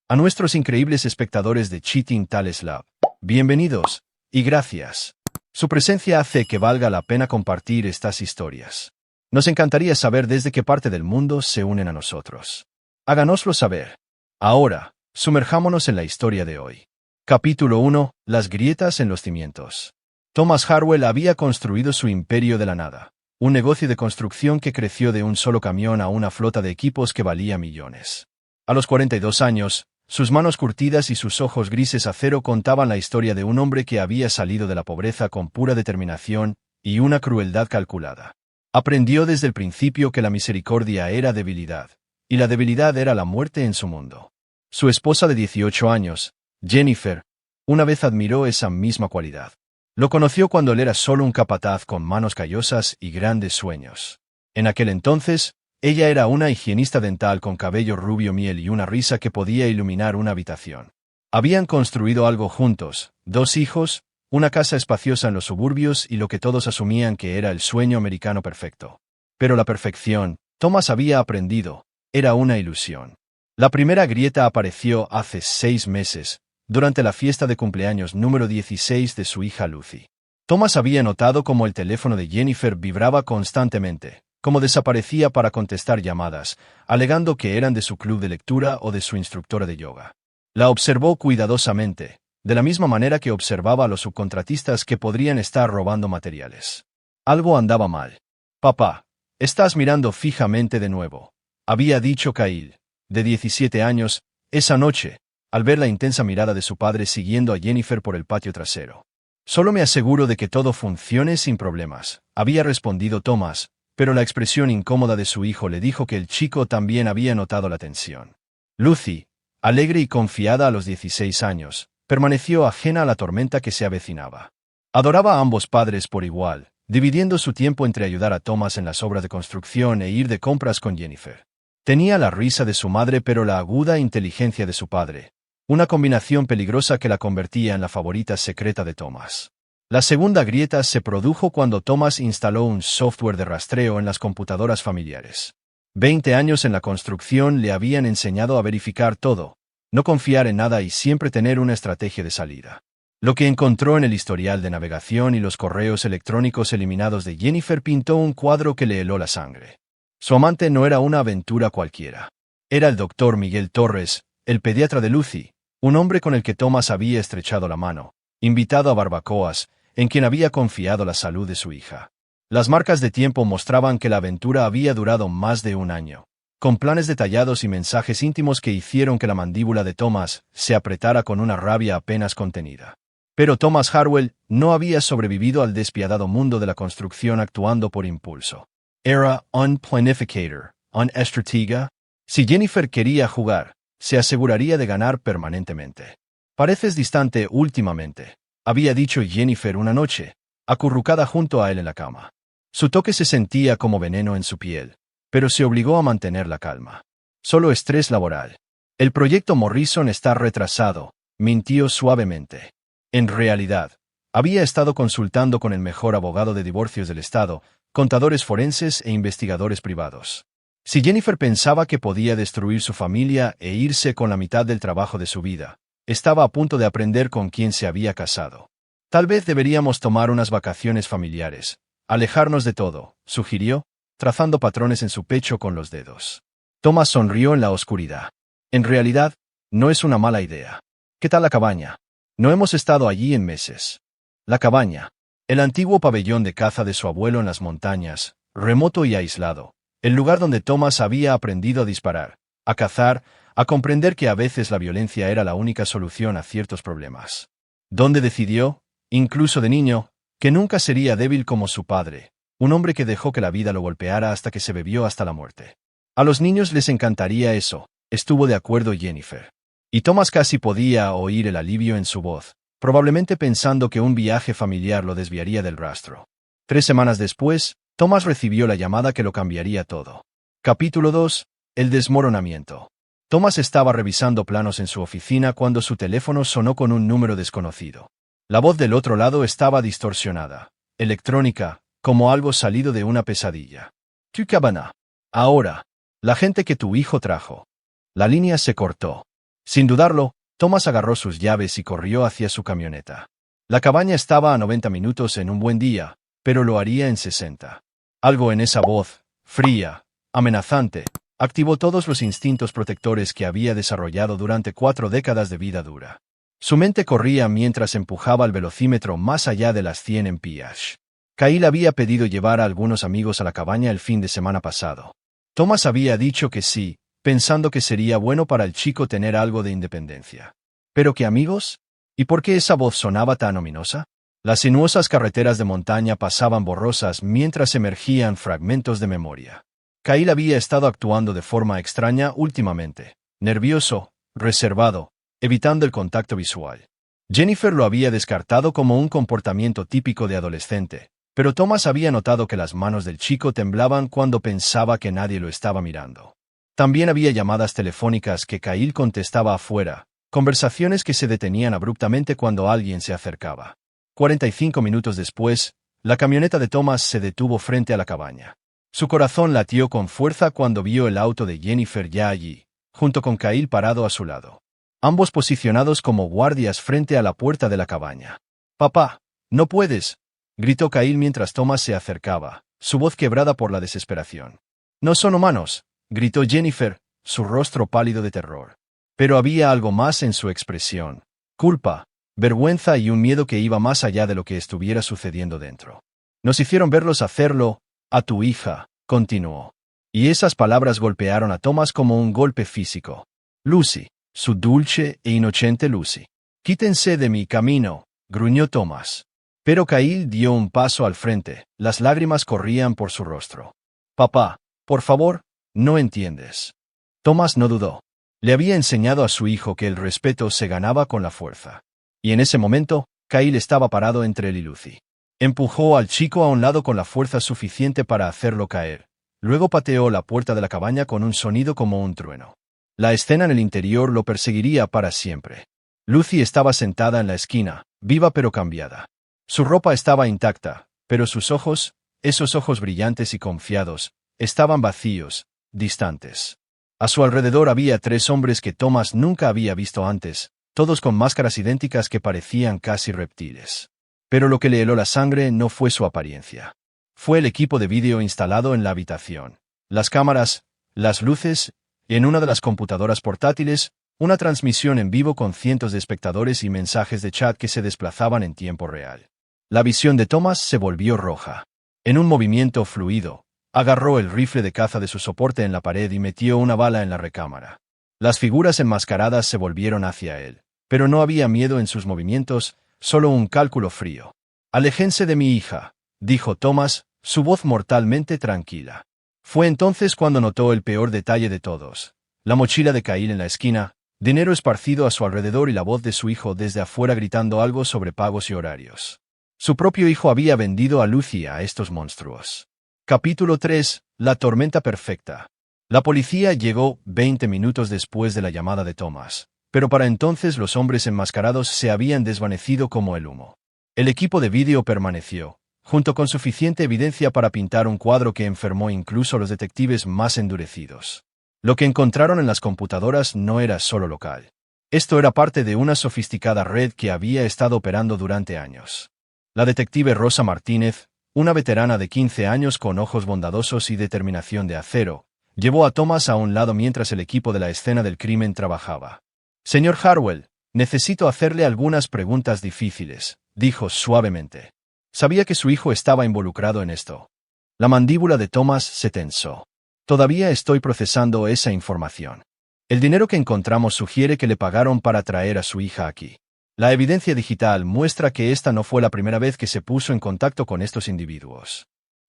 A nuestros increíbles espectadores de Cheating Tales Lab, bienvenidos, y gracias. Su presencia hace que valga la pena compartir estas historias. Nos encantaría saber desde qué parte del mundo se unen a nosotros. Háganoslo saber. Ahora, sumerjámonos en la historia de hoy. Capítulo 1. Las grietas en los cimientos. Thomas Harwell había construido su imperio de la nada. Un negocio de construcción que creció de un solo camión a una flota de equipos que valía millones. A los 42 años, sus manos curtidas y sus ojos grises acero contaban la historia de un hombre que había salido de la pobreza con pura determinación y una crueldad calculada. Aprendió desde el principio que la misericordia era debilidad, y la debilidad era la muerte en su mundo. Su esposa de 18 años, Jennifer, una vez admiró esa misma cualidad. Lo conoció cuando él era solo un capataz con manos callosas y grandes sueños. En aquel entonces, ella era una higienista dental con cabello rubio miel y una risa que podía iluminar una habitación. Habían construido algo juntos, 2 hijos, una casa espaciosa en los suburbios y lo que todos asumían que era el sueño americano perfecto. Pero la perfección, Thomas había aprendido, era una ilusión. La primera grieta apareció hace 6 meses, durante la fiesta de cumpleaños número 16 de su hija Lucy. Thomas había notado cómo el teléfono de Jennifer vibraba constantemente, cómo desaparecía para contestar llamadas, alegando que eran de su club de lectura o de su instructora de yoga. La observó cuidadosamente, de la misma manera que observaba a los subcontratistas que podrían estar robando materiales. Algo andaba mal. «Papá, estás mirando fijamente de nuevo», había dicho Kyle, de 17 años, esa noche, al ver la intensa mirada de su padre siguiendo a Jennifer por el patio trasero. «Solo me aseguro de que todo funcione sin problemas», había respondido Thomas, pero la expresión incómoda de su hijo le dijo que el chico también había notado la tensión. Lucy, alegre y confiada a los 16 años, permaneció ajena a la tormenta que se avecinaba. Adoraba a ambos padres por igual, dividiendo su tiempo entre ayudar a Thomas en las obras de construcción e ir de compras con Jennifer. Tenía la risa de su madre pero la aguda inteligencia de su padre, una combinación peligrosa que la convertía en la favorita secreta de Thomas. La segunda grieta se produjo cuando Thomas instaló un software de rastreo en las computadoras familiares. 20 años en la construcción le habían enseñado a verificar todo, no confiar en nada y siempre tener una estrategia de salida. Lo que encontró en el historial de navegación y los correos electrónicos eliminados de Jennifer pintó un cuadro que le heló la sangre. Su amante no era una aventura cualquiera. Era el doctor Miguel Torres, el pediatra de Lucy, un hombre con el que Thomas había estrechado la mano, invitado a barbacoas, en quien había confiado la salud de su hija. Las marcas de tiempo mostraban que la aventura había durado más de 1 año, con planes detallados y mensajes íntimos que hicieron que la mandíbula de Thomas se apretara con una rabia apenas contenida. Pero Thomas Harwell no había sobrevivido al despiadado mundo de la construcción actuando por impulso. Era un planificator, un estratega. Si Jennifer quería jugar, se aseguraría de ganar permanentemente. «Pareces distante últimamente», había dicho Jennifer una noche, acurrucada junto a él en la cama. Su toque se sentía como veneno en su piel, pero se obligó a mantener la calma. «Solo estrés laboral. El proyecto Morrison está retrasado», mintió suavemente. En realidad, había estado consultando con el mejor abogado de divorcios del estado, contadores forenses e investigadores privados. Si Jennifer pensaba que podía destruir su familia e irse con la mitad del trabajo de su vida, estaba a punto de aprender con quién se había casado. «Tal vez deberíamos tomar unas vacaciones familiares, alejarnos de todo», sugirió, trazando patrones en su pecho con los dedos. Thomas sonrió en la oscuridad. «En realidad, no es una mala idea. ¿Qué tal la cabaña? No hemos estado allí en meses». La cabaña, el antiguo pabellón de caza de su abuelo en las montañas, remoto y aislado, el lugar donde Thomas había aprendido a disparar, a cazar, a comprender que a veces la violencia era la única solución a ciertos problemas. Donde decidió, incluso de niño, que nunca sería débil como su padre, un hombre que dejó que la vida lo golpeara hasta que se bebió hasta la muerte. A los niños les encantaría eso, estuvo de acuerdo Jennifer. Y Thomas casi podía oír el alivio en su voz, probablemente pensando que un viaje familiar lo desviaría del rastro. 3 semanas después, Thomas recibió la llamada que lo cambiaría todo. Capítulo 2. El desmoronamiento. Thomas estaba revisando planos en su oficina cuando su teléfono sonó con un número desconocido. La voz del otro lado estaba distorsionada, electrónica, como algo salido de una pesadilla. «Tu cabana. Ahora. La gente que tu hijo trajo». La línea se cortó. Sin dudarlo, Thomas agarró sus llaves y corrió hacia su camioneta. La cabaña estaba a 90 minutos en un buen día, pero lo haría en 60. Algo en esa voz, fría, amenazante, activó todos los instintos protectores que había desarrollado durante 4 décadas de vida dura. Su mente corría mientras empujaba el velocímetro más allá de las 100 mph. Kyle había pedido llevar a algunos amigos a la cabaña el fin de semana pasado. Thomas había dicho que sí, pensando que sería bueno para el chico tener algo de independencia. ¿Pero qué amigos? ¿Y por qué esa voz sonaba tan ominosa? Las sinuosas carreteras de montaña pasaban borrosas mientras emergían fragmentos de memoria. Kyle había estado actuando de forma extraña últimamente, nervioso, reservado, evitando el contacto visual. Jennifer lo había descartado como un comportamiento típico de adolescente, pero Thomas había notado que las manos del chico temblaban cuando pensaba que nadie lo estaba mirando. También había llamadas telefónicas que Kyle contestaba afuera, conversaciones que se detenían abruptamente cuando alguien se acercaba. 45 minutos después, la camioneta de Thomas se detuvo frente a la cabaña. Su corazón latió con fuerza cuando vio el auto de Jennifer ya allí, junto con Kyle parado a su lado. Ambos posicionados como guardias frente a la puerta de la cabaña. «Papá, no puedes», gritó Kyle mientras Thomas se acercaba, su voz quebrada por la desesperación. «No son humanos», gritó Jennifer, su rostro pálido de terror. Pero había algo más en su expresión: culpa, vergüenza y un miedo que iba más allá de lo que estuviera sucediendo dentro. «Nos hicieron verlos hacerlo a tu hija», continuó. Y esas palabras golpearon a Thomas como un golpe físico. «Lucy, su dulce e inocente Lucy. Quítense de mi camino», gruñó Thomas. Pero Kyle dio un paso al frente, las lágrimas corrían por su rostro. «Papá, por favor, no entiendes». Thomas no dudó. Le había enseñado a su hijo que el respeto se ganaba con la fuerza. Y en ese momento, Kyle estaba parado entre él y Lucy. Empujó al chico a un lado con la fuerza suficiente para hacerlo caer. Luego pateó la puerta de la cabaña con un sonido como un trueno. La escena en el interior lo perseguiría para siempre. Lucy estaba sentada en la esquina, viva pero cambiada. Su ropa estaba intacta, pero sus ojos, esos ojos brillantes y confiados, estaban vacíos, distantes. A su alrededor había 3 hombres que Thomas nunca había visto antes, todos con máscaras idénticas que parecían casi reptiles. Pero lo que le heló la sangre no fue su apariencia. Fue el equipo de vídeo instalado en la habitación. Las cámaras, las luces, y en una de las computadoras portátiles, una transmisión en vivo con cientos de espectadores y mensajes de chat que se desplazaban en tiempo real. La visión de Thomas se volvió roja. En un movimiento fluido, agarró el rifle de caza de su soporte en la pared y metió una bala en la recámara. Las figuras enmascaradas se volvieron hacia él, pero no había miedo en sus movimientos, solo un cálculo frío. «Aléjense de mi hija», dijo Thomas, su voz mortalmente tranquila. Fue entonces cuando notó el peor detalle de todos: la mochila de Kyle en la esquina, dinero esparcido a su alrededor y la voz de su hijo desde afuera gritando algo sobre pagos y horarios. Su propio hijo había vendido a Lucy a estos monstruos. Capítulo 3. La tormenta perfecta. La policía llegó 20 minutos después de la llamada de Thomas, pero para entonces los hombres enmascarados se habían desvanecido como el humo. El equipo de vídeo permaneció, junto con suficiente evidencia para pintar un cuadro que enfermó incluso a los detectives más endurecidos. Lo que encontraron en las computadoras no era solo local. Esto era parte de una sofisticada red que había estado operando durante años. La detective Rosa Martínez, una veterana de 15 años con ojos bondadosos y determinación de acero, llevó a Thomas a un lado mientras el equipo de la escena del crimen trabajaba. «Señor Harwell, necesito hacerle algunas preguntas difíciles», dijo suavemente. Sabía que su hijo estaba involucrado en esto. La mandíbula de Thomas se tensó. «Todavía estoy procesando esa información. El dinero que encontramos sugiere que le pagaron para traer a su hija aquí. La evidencia digital muestra que esta no fue la primera vez que se puso en contacto con estos individuos».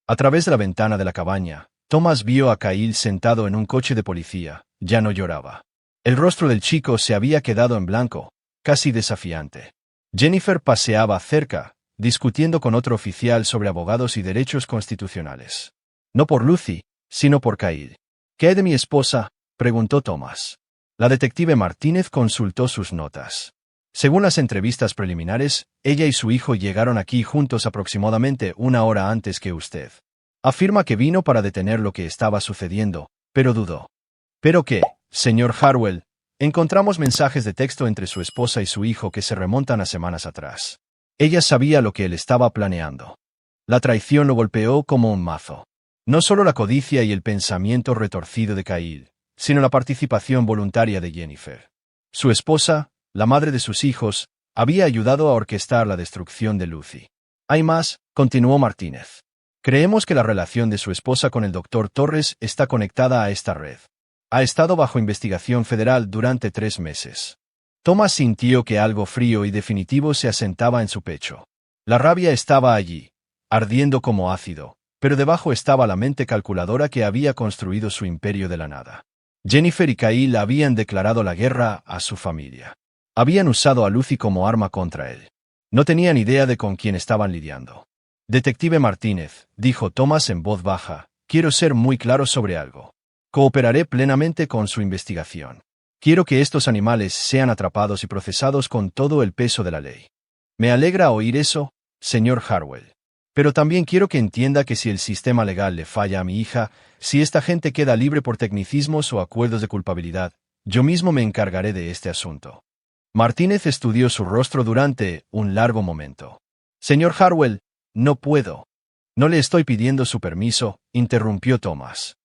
A través de la ventana de la cabaña, Thomas vio a Kyle sentado en un coche de policía. Ya no lloraba. El rostro del chico se había quedado en blanco, casi desafiante. Jennifer paseaba cerca, discutiendo con otro oficial sobre abogados y derechos constitucionales. No por Lucy, sino por Kyle. «¿Qué hay de mi esposa?», preguntó Thomas. La detective Martínez consultó sus notas. Según las entrevistas preliminares, ella y su hijo llegaron aquí juntos aproximadamente 1 hora antes que usted. Afirma que vino para detener lo que estaba sucediendo, pero dudó. «¿Pero qué, señor Harwell?», Encontramos mensajes de texto entre su esposa y su hijo que se remontan a semanas atrás. Ella sabía lo que él estaba planeando. La traición lo golpeó como un mazo. No solo la codicia y el pensamiento retorcido de Kyle, sino la participación voluntaria de Jennifer. Su esposa, la madre de sus hijos, había ayudado a orquestar la destrucción de Lucy. Hay más, continuó Martínez. Creemos que la relación de su esposa con el Dr. Torres está conectada a esta red. Ha estado bajo investigación federal durante 3 meses. Thomas sintió que algo frío y definitivo se asentaba en su pecho. La rabia estaba allí, ardiendo como ácido, pero debajo estaba la mente calculadora que había construido su imperio de la nada. Jennifer y Kyle habían declarado la guerra a su familia. Habían usado a Lucy como arma contra él. No tenían idea de con quién estaban lidiando. Detective Martínez, dijo Thomas en voz baja, quiero ser muy claro sobre algo. Cooperaré plenamente con su investigación. Quiero que estos animales sean atrapados y procesados con todo el peso de la ley. Me alegra oír eso, señor Harwell. Pero también quiero que entienda que si el sistema legal le falla a mi hija, si esta gente queda libre por tecnicismos o acuerdos de culpabilidad, yo mismo me encargaré de este asunto. Martínez estudió su rostro durante un largo momento. Señor Harwell, no puedo. No le estoy pidiendo su permiso, interrumpió Thomas.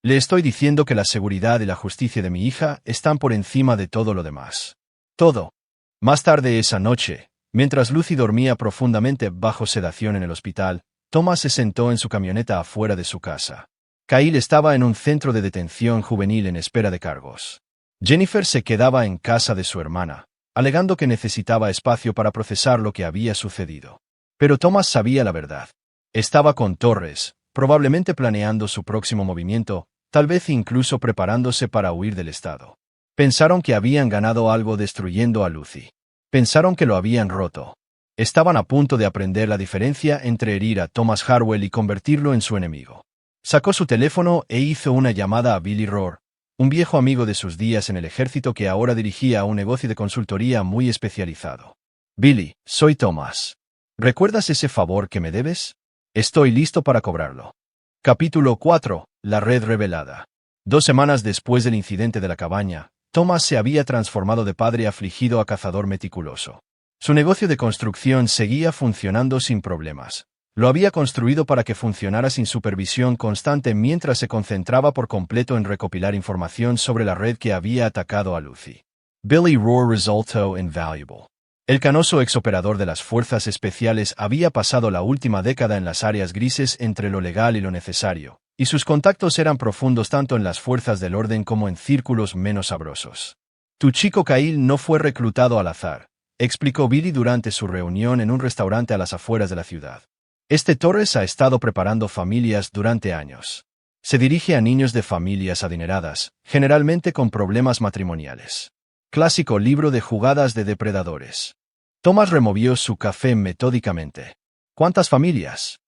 Le estoy diciendo que la seguridad y la justicia de mi hija están por encima de todo lo demás. Todo. Más tarde esa noche, mientras Lucy dormía profundamente bajo sedación en el hospital, Thomas se sentó en su camioneta afuera de su casa. Kyle estaba en un centro de detención juvenil en espera de cargos. Jennifer se quedaba en casa de su hermana, alegando que necesitaba espacio para procesar lo que había sucedido. Pero Thomas sabía la verdad. Estaba con Torres, probablemente planeando su próximo movimiento, tal vez incluso preparándose para huir del estado. Pensaron que habían ganado algo destruyendo a Lucy. Pensaron que lo habían roto. Estaban a punto de aprender la diferencia entre herir a Thomas Harwell y convertirlo en su enemigo. Sacó su teléfono e hizo una llamada a Billy Rohr, un viejo amigo de sus días en el ejército que ahora dirigía un negocio de consultoría muy especializado. Billy, soy Thomas. ¿Recuerdas ese favor que me debes? Estoy listo para cobrarlo. Capítulo 4. La red revelada. 2 semanas después del incidente de la cabaña, Thomas se había transformado de padre afligido a cazador meticuloso. Su negocio de construcción seguía funcionando sin problemas. Lo había construido para que funcionara sin supervisión constante mientras se concentraba por completo en recopilar información sobre la red que había atacado a Lucy. Billy Rohr resultó invaluable. El canoso exoperador de las fuerzas especiales había pasado la última década en las áreas grises entre lo legal y lo necesario, y sus contactos eran profundos tanto en las fuerzas del orden como en círculos menos sabrosos. Tu chico Kyle no fue reclutado al azar, explicó Billy durante su reunión en un restaurante a las afueras de la ciudad. Este Torres ha estado preparando familias durante años. Se dirige a niños de familias adineradas, generalmente con problemas matrimoniales. Clásico libro de jugadas de depredadores. Thomas removió su café metódicamente. ¿Cuántas familias?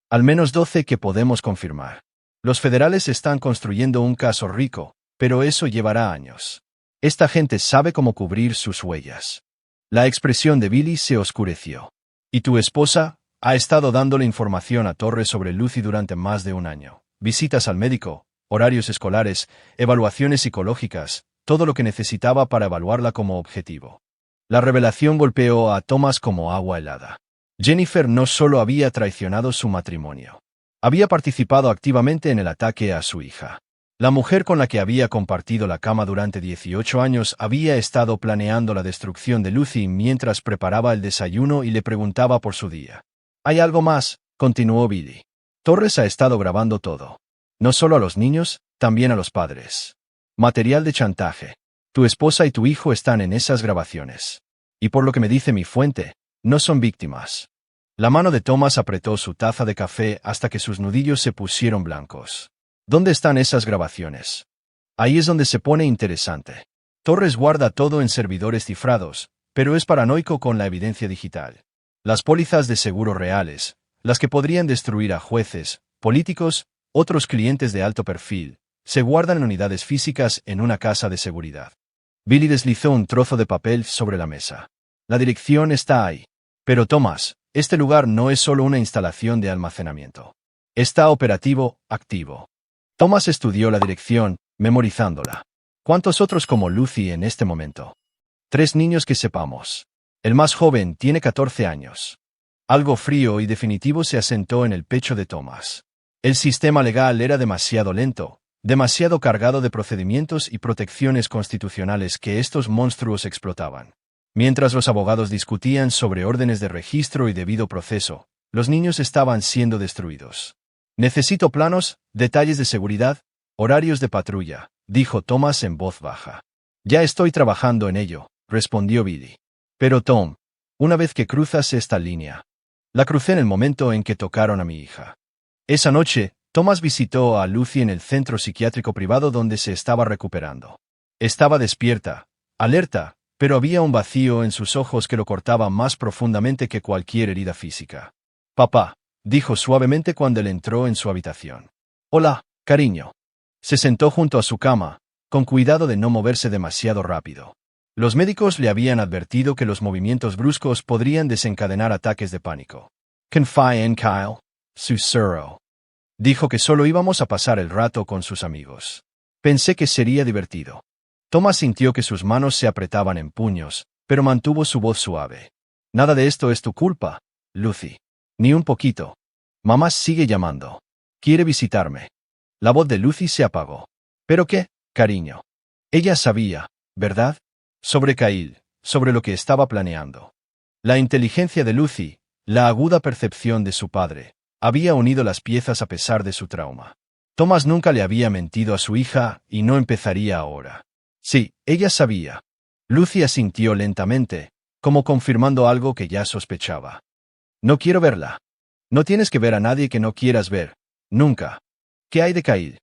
Al menos 12 que podemos confirmar. Los federales están construyendo un caso rico, pero eso llevará años. Esta gente sabe cómo cubrir sus huellas. La expresión de Billy se oscureció. ¿Y tu esposa? Ha estado dándole información a Torres sobre Lucy durante más de un año. Visitas al médico, horarios escolares, evaluaciones psicológicas, todo lo que necesitaba para evaluarla como objetivo. La revelación golpeó a Thomas como agua helada. Jennifer no solo había traicionado su matrimonio. Había participado activamente en el ataque a su hija. La mujer con la que había compartido la cama durante 18 años había estado planeando la destrucción de Lucy mientras preparaba el desayuno y le preguntaba por su día. «¿Hay algo más?», continuó Billy. Torres ha estado grabando todo. No solo a los niños, también a los padres. Material de chantaje. Tu esposa y tu hijo están en esas grabaciones. Y por lo que me dice mi fuente, no son víctimas. La mano de Thomas apretó su taza de café hasta que sus nudillos se pusieron blancos. ¿Dónde están esas grabaciones? Ahí es donde se pone interesante. Torres guarda todo en servidores cifrados, pero es paranoico con la evidencia digital. Las pólizas de seguro reales, las que podrían destruir a jueces, políticos, otros clientes de alto perfil, se guardan en unidades físicas en una casa de seguridad. Billy deslizó un trozo de papel sobre la mesa. La dirección está ahí. Pero Thomas, este lugar no es solo una instalación de almacenamiento. Está operativo, activo. Thomas estudió la dirección, memorizándola. ¿Cuántos otros como Lucy en este momento? 3 niños que sepamos. El más joven tiene 14 años. Algo frío y definitivo se asentó en el pecho de Thomas. El sistema legal era demasiado lento, demasiado cargado de procedimientos y protecciones constitucionales que estos monstruos explotaban. Mientras los abogados discutían sobre órdenes de registro y debido proceso, los niños estaban siendo destruidos. Necesito planos, detalles de seguridad, horarios de patrulla, dijo Thomas en voz baja. Ya estoy trabajando en ello, respondió Billy. Pero Tom, una vez que cruzas esta línea. La crucé en el momento en que tocaron a mi hija. Esa noche, Thomas visitó a Lucy en el centro psiquiátrico privado donde se estaba recuperando. Estaba despierta, alerta, pero había un vacío en sus ojos que lo cortaba más profundamente que cualquier herida física. Papá, dijo suavemente cuando él entró en su habitación. Hola, cariño. Se sentó junto a su cama, con cuidado de no moverse demasiado rápido. Los médicos le habían advertido que los movimientos bruscos podrían desencadenar ataques de pánico. Confía en Kyle, susurró. Dijo que solo íbamos a pasar el rato con sus amigos. Pensé que sería divertido. Thomas sintió que sus manos se apretaban en puños, pero mantuvo su voz suave. Nada de esto es tu culpa, Lucy. Ni un poquito. Mamá sigue llamando. Quiere visitarme. La voz de Lucy se apagó. ¿Pero qué, cariño? Ella sabía, ¿verdad? Sobre Kyle, sobre lo que estaba planeando. La inteligencia de Lucy, la aguda percepción de su padre, había unido las piezas a pesar de su trauma. Thomas nunca le había mentido a su hija y no empezaría ahora. Sí, ella sabía. Lucy asintió lentamente, como confirmando algo que ya sospechaba. No quiero verla. No tienes que ver a nadie que no quieras ver. Nunca. ¿Qué hay de Kyle?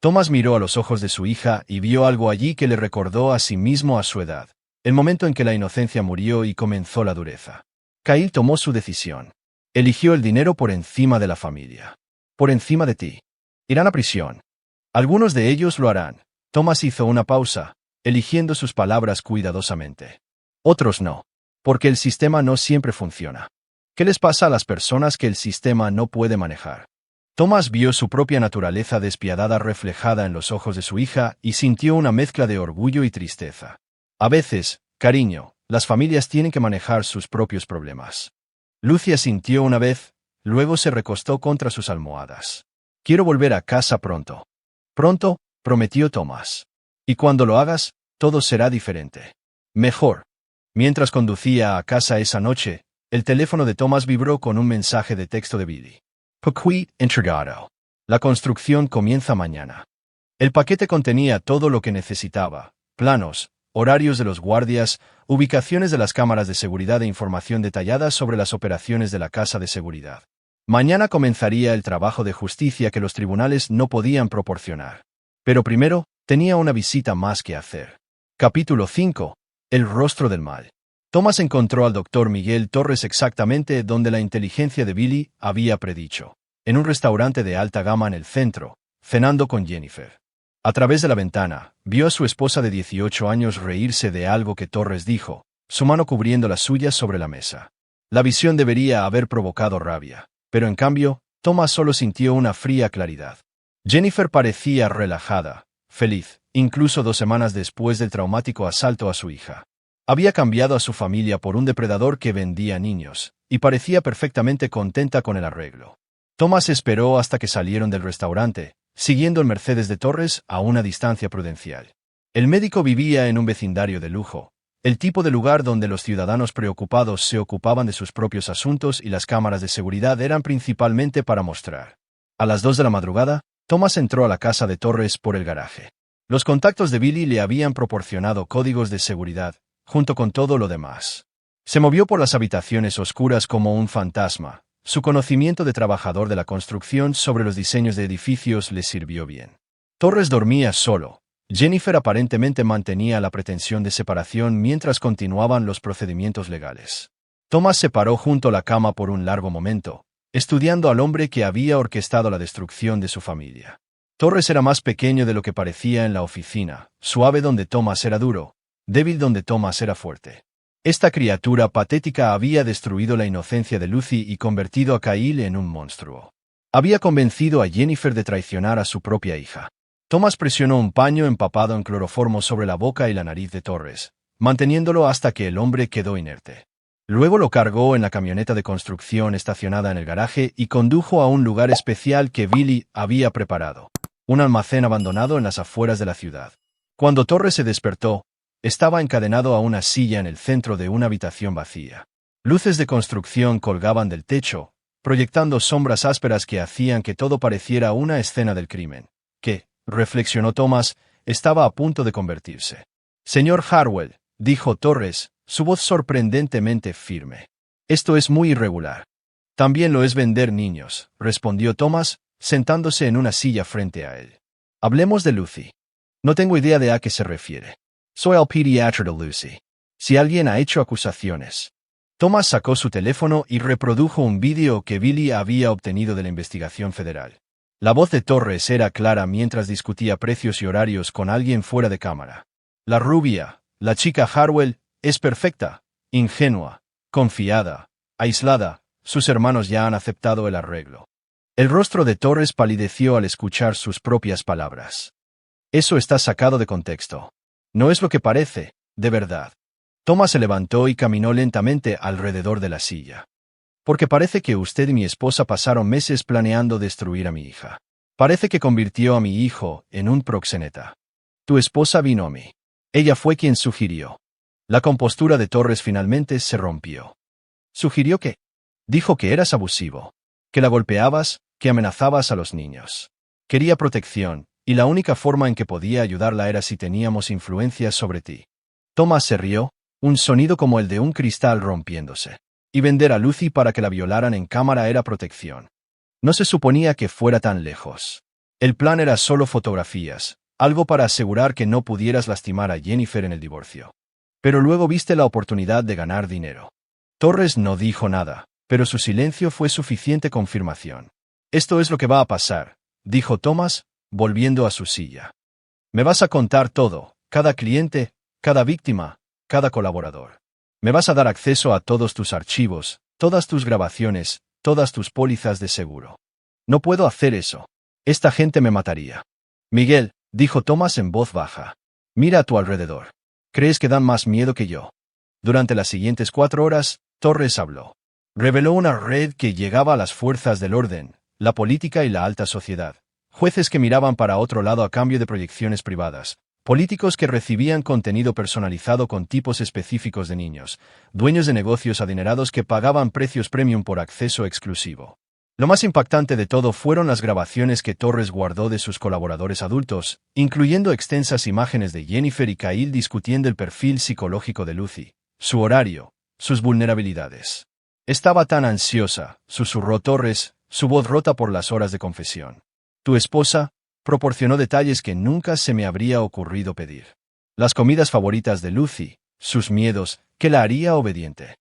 Thomas miró a los ojos de su hija y vio algo allí que le recordó a sí mismo a su edad, el momento en que la inocencia murió y comenzó la dureza. Kyle tomó su decisión. Eligió el dinero por encima de la familia. Por encima de ti. Irán a prisión. Algunos de ellos lo harán. Thomas hizo una pausa, eligiendo sus palabras cuidadosamente. Otros no. Porque el sistema no siempre funciona. ¿Qué les pasa a las personas que el sistema no puede manejar? Thomas vio su propia naturaleza despiadada reflejada en los ojos de su hija y sintió una mezcla de orgullo y tristeza. A veces, cariño, las familias tienen que manejar sus propios problemas. Lucy asintió una vez, luego se recostó contra sus almohadas. Quiero volver a casa pronto. Pronto, prometió Thomas. Y cuando lo hagas, todo será diferente. Mejor. Mientras conducía a casa esa noche, el teléfono de Thomas vibró con un mensaje de texto de Billy. Paquete entregado. La construcción comienza mañana. El paquete contenía todo lo que necesitaba: planos, horarios de los guardias, ubicaciones de las cámaras de seguridad e información detallada sobre las operaciones de la casa de seguridad. Mañana comenzaría el trabajo de justicia que los tribunales no podían proporcionar. Pero primero, tenía una visita más que hacer. Capítulo 5. El rostro del mal. Thomas encontró al Dr. Miguel Torres exactamente donde la inteligencia de Billy había predicho, en un restaurante de alta gama en el centro, cenando con Jennifer. A través de la ventana, vio a su esposa de 18 años reírse de algo que Torres dijo, su mano cubriendo la suya sobre la mesa. La visión debería haber provocado rabia, pero en cambio, Thomas solo sintió una fría claridad. Jennifer parecía relajada, feliz, incluso 2 semanas después del traumático asalto a su hija. Había cambiado a su familia por un depredador que vendía niños, y parecía perfectamente contenta con el arreglo. Thomas esperó hasta que salieron del restaurante, siguiendo el Mercedes de Torres a una distancia prudencial. El médico vivía en un vecindario de lujo, el tipo de lugar donde los ciudadanos preocupados se ocupaban de sus propios asuntos y las cámaras de seguridad eran principalmente para mostrar. A las 2 de la madrugada, Thomas entró a la casa de Torres por el garaje. Los contactos de Billy le habían proporcionado códigos de seguridad, junto con todo lo demás. Se movió por las habitaciones oscuras como un fantasma. Su conocimiento de trabajador de la construcción sobre los diseños de edificios le sirvió bien. Torres dormía solo. Jennifer aparentemente mantenía la pretensión de separación mientras continuaban los procedimientos legales. Thomas se paró junto a la cama por un largo momento, estudiando al hombre que había orquestado la destrucción de su familia. Torres era más pequeño de lo que parecía en la oficina, suave donde Thomas era duro, débil donde Thomas era fuerte. Esta criatura patética había destruido la inocencia de Lucy y convertido a Kyle en un monstruo. Había convencido a Jennifer de traicionar a su propia hija. Thomas presionó un paño empapado en cloroformo sobre la boca y la nariz de Torres, manteniéndolo hasta que el hombre quedó inerte. Luego lo cargó en la camioneta de construcción estacionada en el garaje y condujo a un lugar especial que Billy había preparado, un almacén abandonado en las afueras de la ciudad. Cuando Torres se despertó, estaba encadenado a una silla en el centro de una habitación vacía. Luces de construcción colgaban del techo, proyectando sombras ásperas que hacían que todo pareciera una escena del crimen, que, reflexionó Thomas, estaba a punto de convertirse. Señor Harwell, dijo Torres, su voz sorprendentemente firme. Esto es muy irregular. También lo es vender niños, respondió Thomas, sentándose en una silla frente a él. Hablemos de Lucy. No tengo idea de a qué se refiere. Soy el pediatra de Lucy. Si alguien ha hecho acusaciones. Thomas sacó su teléfono y reprodujo un vídeo que Billy había obtenido de la investigación federal. La voz de Torres era clara mientras discutía precios y horarios con alguien fuera de cámara. La rubia, la chica Harwell, es perfecta, ingenua, confiada, aislada. Sus hermanos ya han aceptado el arreglo. El rostro de Torres palideció al escuchar sus propias palabras. Eso está sacado de contexto. No es lo que parece, de verdad. Thomas se levantó y caminó lentamente alrededor de la silla. Porque parece que usted y mi esposa pasaron meses planeando destruir a mi hija. Parece que convirtió a mi hijo en un proxeneta. Tu esposa vino a mí. Ella fue quien sugirió. La compostura de Torres finalmente se rompió. ¿Sugirió qué? Dijo que eras abusivo, que la golpeabas, que amenazabas a los niños. Quería protección, y la única forma en que podía ayudarla era si teníamos influencia sobre ti. Thomas se rió, un sonido como el de un cristal rompiéndose. Y vender a Lucy para que la violaran en cámara era protección. No se suponía que fuera tan lejos. El plan era solo fotografías, algo para asegurar que no pudieras lastimar a Jennifer en el divorcio. Pero luego viste la oportunidad de ganar dinero. Torres no dijo nada, pero su silencio fue suficiente confirmación. Esto es lo que va a pasar, dijo Thomas, volviendo a su silla. Me vas a contar todo, cada cliente, cada víctima, cada colaborador. Me vas a dar acceso a todos tus archivos, todas tus grabaciones, todas tus pólizas de seguro. No puedo hacer eso. Esta gente me mataría. Miguel, dijo Thomas en voz baja. Mira a tu alrededor. ¿Crees que dan más miedo que yo? Durante las siguientes 4 horas, Torres habló. Reveló una red que llegaba a las fuerzas del orden, la política y la alta sociedad. Jueces que miraban para otro lado a cambio de proyecciones privadas. Políticos que recibían contenido personalizado con tipos específicos de niños, dueños de negocios adinerados que pagaban precios premium por acceso exclusivo. Lo más impactante de todo fueron las grabaciones que Torres guardó de sus colaboradores adultos, incluyendo extensas imágenes de Jennifer y Kyle discutiendo el perfil psicológico de Lucy, su horario, sus vulnerabilidades. Estaba tan ansiosa, susurró Torres, su voz rota por las horas de confesión. Tu esposa proporcionó detalles que nunca se me habría ocurrido pedir. Las comidas favoritas de Lucy, sus miedos, que la haría obediente.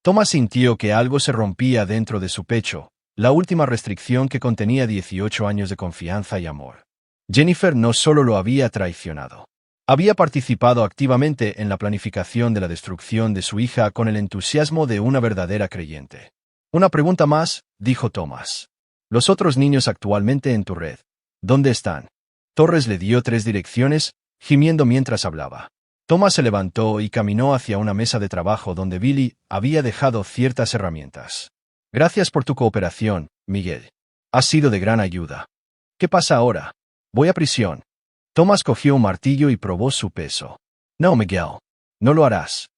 Thomas sintió que algo se rompía dentro de su pecho, la última restricción que contenía 18 años de confianza y amor. Jennifer no solo lo había traicionado. Había participado activamente en la planificación de la destrucción de su hija con el entusiasmo de una verdadera creyente. Una pregunta más, dijo Thomas. Los otros niños actualmente en tu red. ¿Dónde están? Torres le dio 3 direcciones, gimiendo mientras hablaba. Thomas se levantó y caminó hacia una mesa de trabajo donde Billy había dejado ciertas herramientas. Gracias por tu cooperación, Miguel. Has sido de gran ayuda. ¿Qué pasa ahora? Voy a prisión. Thomas cogió un martillo y probó su peso. No, Miguel. No lo harás.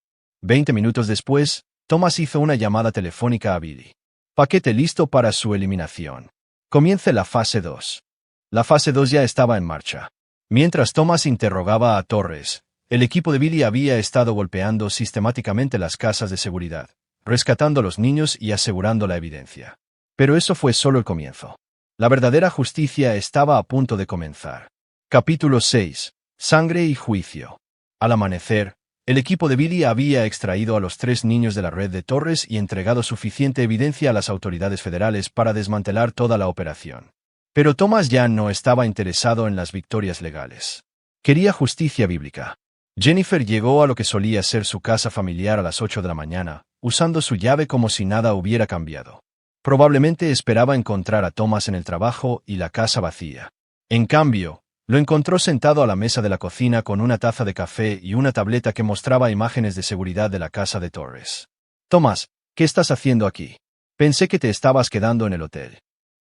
20 minutos después, Thomas hizo una llamada telefónica a Billy. Paquete listo para su eliminación. Comience la fase 2. La fase 2 ya estaba en marcha. Mientras Thomas interrogaba a Torres, el equipo de Billy había estado golpeando sistemáticamente las casas de seguridad, rescatando a los niños y asegurando la evidencia. Pero eso fue solo el comienzo. La verdadera justicia estaba a punto de comenzar. Capítulo 6. Sangre y juicio. Al amanecer, el equipo de Billy había extraído a los 3 niños de la red de Torres y entregado suficiente evidencia a las autoridades federales para desmantelar toda la operación. Pero Thomas ya no estaba interesado en las victorias legales. Quería justicia bíblica. Jennifer llegó a lo que solía ser su casa familiar a las 8 de la mañana, usando su llave como si nada hubiera cambiado. Probablemente esperaba encontrar a Thomas en el trabajo y la casa vacía. En cambio, Lo encontró sentado a la mesa de la cocina con una taza de café y una tableta que mostraba imágenes de seguridad de la casa de Torres. Thomas, ¿qué estás haciendo aquí? Pensé que te estabas quedando en el hotel.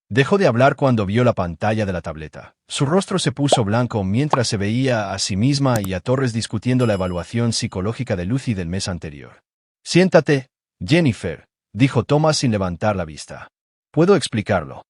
Dejó de hablar cuando vio la pantalla de la tableta. Su rostro se puso blanco mientras se veía a sí misma y a Torres discutiendo la evaluación psicológica de Lucy del mes anterior. Siéntate, Jennifer, dijo Thomas sin levantar la vista. Puedo explicarlo.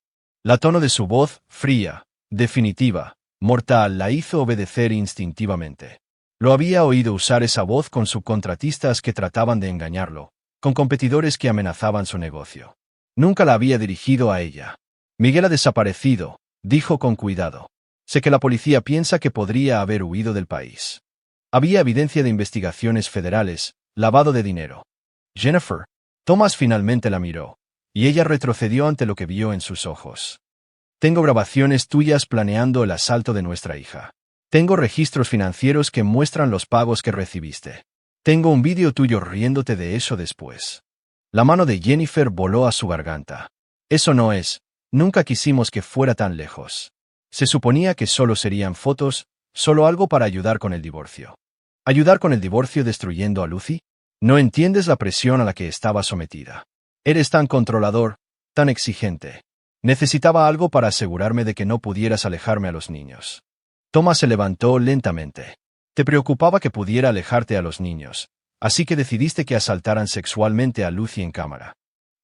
La tono de su voz, fría, definitiva, mortal, la hizo obedecer instintivamente. Lo había oído usar esa voz con subcontratistas que trataban de engañarlo, con competidores que amenazaban su negocio. Nunca la había dirigido a ella. Miguel ha desaparecido, dijo con cuidado. Sé que la policía piensa que podría haber huido del país. Había evidencia de investigaciones federales, lavado de dinero. Jennifer. Thomas finalmente la miró, y ella retrocedió ante lo que vio en sus ojos. Tengo grabaciones tuyas planeando el asalto de nuestra hija. Tengo registros financieros que muestran los pagos que recibiste. Tengo un vídeo tuyo riéndote de eso después. La mano de Jennifer voló a su garganta. Eso no es. Nunca quisimos que fuera tan lejos. Se suponía que solo serían fotos, solo algo para ayudar con el divorcio. ¿Ayudar con el divorcio destruyendo a Lucy? No entiendes la presión a la que estaba sometida. Eres tan controlador, tan exigente. Necesitaba algo para asegurarme de que no pudieras alejarme a los niños. Thomas se levantó lentamente. Te preocupaba que pudiera alejarte a los niños, así que decidiste que asaltaran sexualmente a Lucy en cámara.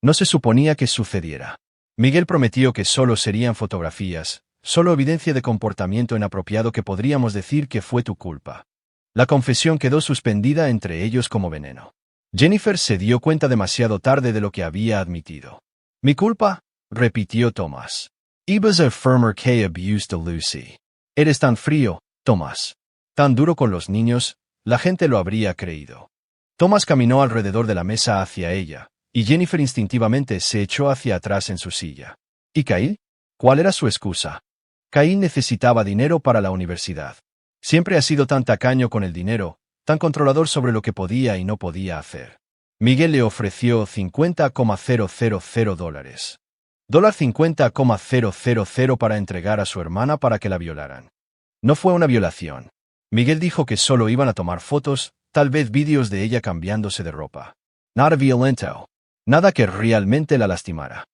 No se suponía que sucediera. Miguel prometió que solo serían fotografías, solo evidencia de comportamiento inapropiado que podríamos decir que fue tu culpa. La confesión quedó suspendida entre ellos como veneno. Jennifer se dio cuenta demasiado tarde de lo que había admitido. ¿Mi culpa?, repitió Thomas. Ibas a firmer que abused a Lucy. Eres tan frío, Thomas. Tan duro con los niños, la gente lo habría creído. Thomas caminó alrededor de la mesa hacia ella, y Jennifer instintivamente se echó hacia atrás en su silla. ¿Y Kyle? ¿Cuál era su excusa? Kyle necesitaba dinero para la universidad. Siempre ha sido tan tacaño con el dinero, tan controlador sobre lo que podía y no podía hacer. Miguel le ofreció $50,000. $50,000 para entregar a su hermana para que la violaran. No fue una violación. Miguel dijo que solo iban a tomar fotos, tal vez vídeos de ella cambiándose de ropa. Nada violento. Nada que realmente la lastimara.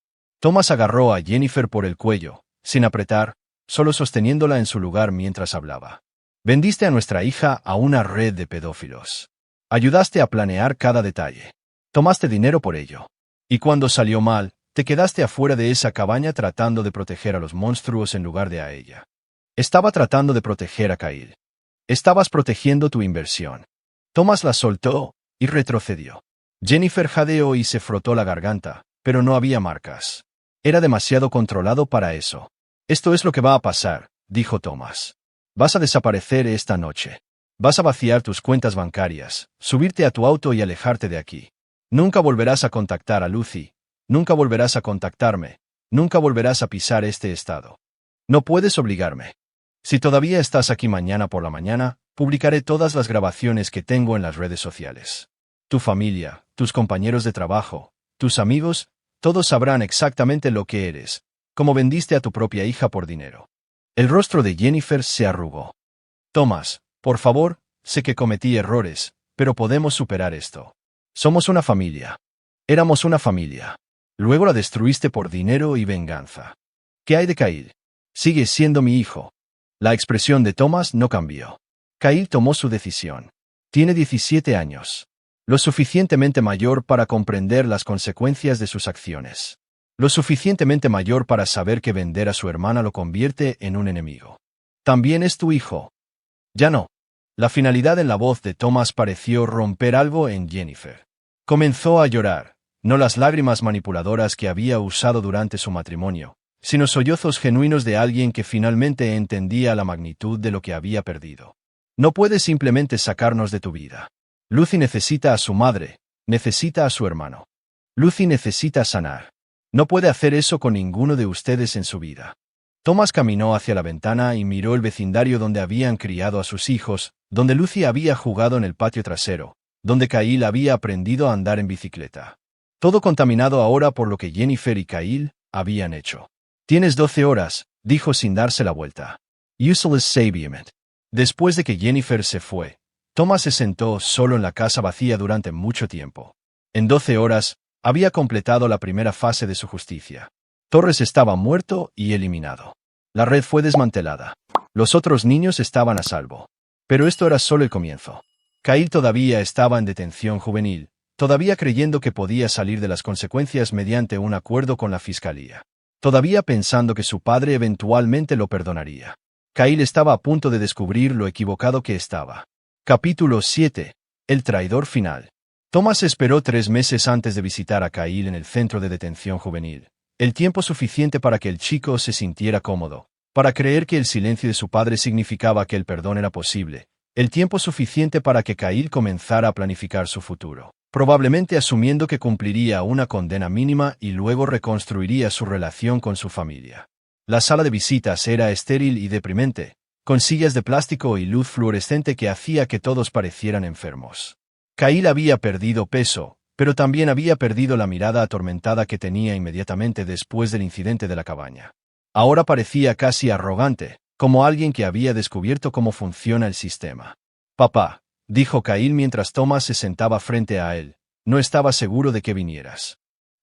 Thomas agarró a Jennifer por el cuello, sin apretar, solo sosteniéndola en su lugar mientras hablaba. Vendiste a nuestra hija a una red de pedófilos. Ayudaste a planear cada detalle. Tomaste dinero por ello. Y cuando salió mal, te quedaste afuera de esa cabaña tratando de proteger a los monstruos en lugar de a ella. Estaba tratando de proteger a Kyle. Estabas protegiendo tu inversión. Thomas la soltó y retrocedió. Jennifer jadeó y se frotó la garganta, pero no había marcas. Era demasiado controlado para eso. Esto es lo que va a pasar, dijo Thomas. Vas a desaparecer esta noche. Vas a vaciar tus cuentas bancarias, subirte a tu auto y alejarte de aquí. Nunca volverás a contactar a Lucy. Nunca volverás a contactarme. Nunca volverás a pisar este estado. No puedes obligarme. Si todavía estás aquí mañana por la mañana, publicaré todas las grabaciones que tengo en las redes sociales. Tu familia, tus compañeros de trabajo, tus amigos, todos sabrán exactamente lo que eres, cómo vendiste a tu propia hija por dinero. El rostro de Jennifer se arrugó. Thomas, por favor, sé que cometí errores, pero podemos superar esto. Somos una familia. Éramos una familia. Luego la destruiste por dinero y venganza. ¿Qué hay de Kyle? Sigue siendo mi hijo. La expresión de Thomas no cambió. Kyle tomó su decisión. Tiene 17 años. Lo suficientemente mayor para comprender las consecuencias de sus acciones. Lo suficientemente mayor para saber que vender a su hermana lo convierte en un enemigo. También es tu hijo. Ya no. La finalidad en la voz de Thomas pareció romper algo en Jennifer. Comenzó a llorar, no las lágrimas manipuladoras que había usado durante su matrimonio, sino sollozos genuinos de alguien que finalmente entendía la magnitud de lo que había perdido. No puedes simplemente sacarnos de tu vida. Lucy necesita a su madre, necesita a su hermano. Lucy necesita sanar. No puede hacer eso con ninguno de ustedes en su vida. Thomas caminó hacia la ventana y miró el vecindario donde habían criado a sus hijos, donde Lucy había jugado en el patio trasero, donde Kyle había aprendido a andar en bicicleta. Todo contaminado ahora por lo que Jennifer y Kyle habían hecho. Tienes 12 horas, dijo sin darse la vuelta. Useless Sabiament. Después de que Jennifer se fue, Thomas se sentó solo en la casa vacía durante mucho tiempo. En 12 horas, había completado la primera fase de su justicia. Torres estaba muerto y eliminado. La red fue desmantelada. Los otros niños estaban a salvo. Pero esto era solo el comienzo. Kyle todavía estaba en detención juvenil, todavía creyendo que podía salir de las consecuencias mediante un acuerdo con la fiscalía. Todavía pensando que su padre eventualmente lo perdonaría. Kyle estaba a punto de descubrir lo equivocado que estaba. Capítulo 7. El traidor final. Thomas esperó 3 meses antes de visitar a Kyle en el centro de detención juvenil. El tiempo suficiente para que el chico se sintiera cómodo, para creer que el silencio de su padre significaba que el perdón era posible. El tiempo suficiente para que Kyle comenzara a planificar su futuro, probablemente asumiendo que cumpliría una condena mínima y luego reconstruiría su relación con su familia. La sala de visitas era estéril y deprimente, con sillas de plástico y luz fluorescente que hacía que todos parecieran enfermos. Kyle había perdido peso, pero también había perdido la mirada atormentada que tenía inmediatamente después del incidente de la cabaña. Ahora parecía casi arrogante, como alguien que había descubierto cómo funciona el sistema. «Papá», dijo Kyle mientras Thomas se sentaba frente a él, «no estaba seguro de que vinieras.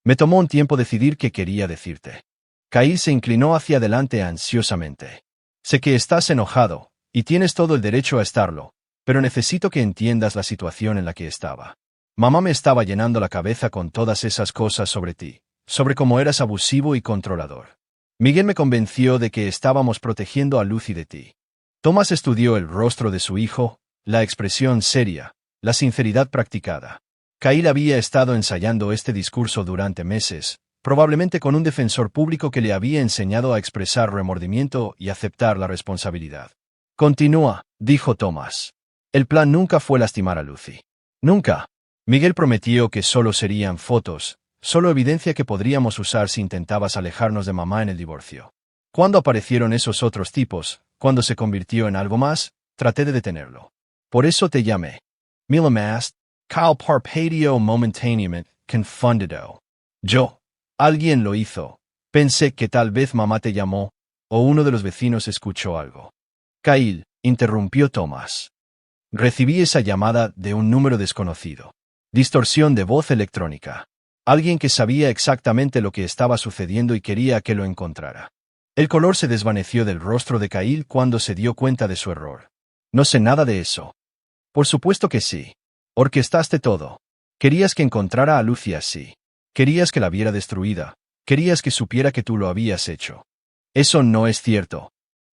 Me tomó un tiempo decidir qué quería decirte». Kyle se inclinó hacia adelante ansiosamente. «Sé que estás enojado, y tienes todo el derecho a estarlo, pero necesito que entiendas la situación en la que estaba. Mamá me estaba llenando la cabeza con todas esas cosas sobre ti, sobre cómo eras abusivo y controlador. Miguel me convenció de que estábamos protegiendo a Lucy de ti». Thomas estudió el rostro de su hijo, la expresión seria, la sinceridad practicada. Kyle había estado ensayando este discurso durante meses, probablemente con un defensor público que le había enseñado a expresar remordimiento y aceptar la responsabilidad. «Continúa», dijo Thomas. «El plan nunca fue lastimar a Lucy. Nunca. Miguel prometió que solo serían fotos, solo evidencia que podríamos usar si intentabas alejarnos de mamá en el divorcio. Cuando aparecieron esos otros tipos, cuando se convirtió en algo más, traté de detenerlo. Por eso te llamé. Milamast, Kyle parpadeó momentáneamente, confundido. Alguien lo hizo. Pensé que tal vez mamá te llamó, o uno de los vecinos escuchó algo». «Kyle», interrumpió Thomas. «Recibí esa llamada de un número desconocido. Distorsión de voz electrónica. Alguien que sabía exactamente lo que estaba sucediendo y quería que lo encontrara». El color se desvaneció del rostro de Kyle cuando se dio cuenta de su error. «No sé nada de eso». «Por supuesto que sí. Orquestaste todo. Querías que encontrara a Lucy así. Querías que la viera destruida. Querías que supiera que tú lo habías hecho». «Eso no es cierto.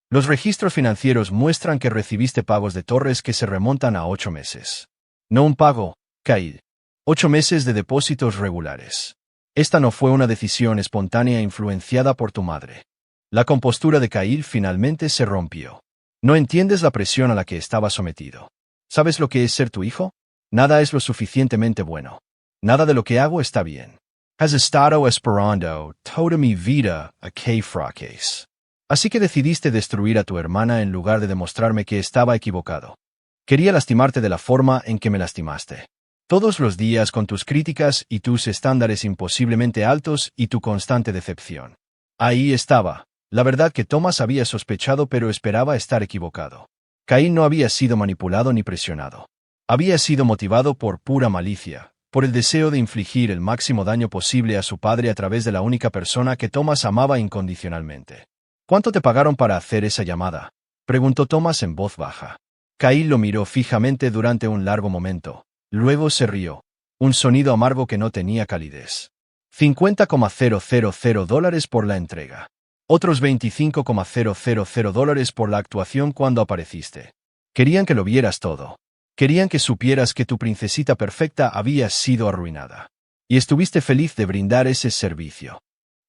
Los registros financieros muestran que recibiste pagos de Torres que se remontan a 8 meses. No un pago, Kyle. 8 meses de depósitos regulares. Esta no fue una decisión espontánea influenciada por tu madre». La compostura de Kyle finalmente se rompió. «No entiendes la presión a la que estaba sometido. ¿Sabes lo que es ser tu hijo? Nada es lo suficientemente bueno. Nada de lo que hago está bien. Has estado esperando toda mi vida a que fracases. Así que decidiste destruir a tu hermana en lugar de demostrarme que estaba equivocado. Quería lastimarte de la forma en que me lastimaste. Todos los días con tus críticas y tus estándares imposiblemente altos y tu constante decepción. Ahí estaba. La verdad que Thomas había sospechado pero esperaba estar equivocado. Kyle no había sido manipulado ni presionado. Había sido motivado por pura malicia, por el deseo de infligir el máximo daño posible a su padre a través de la única persona que Thomas amaba incondicionalmente. «¿Cuánto te pagaron para hacer esa llamada?», preguntó Thomas en voz baja. Kyle lo miró fijamente durante un largo momento. Luego se rió. Un sonido amargo que no tenía calidez. $50,000 por la entrega. Otros $25,000 por la actuación cuando apareciste. Querían que lo vieras todo. Querían que supieras que tu princesita perfecta había sido arruinada. Y estuviste feliz de brindar ese servicio.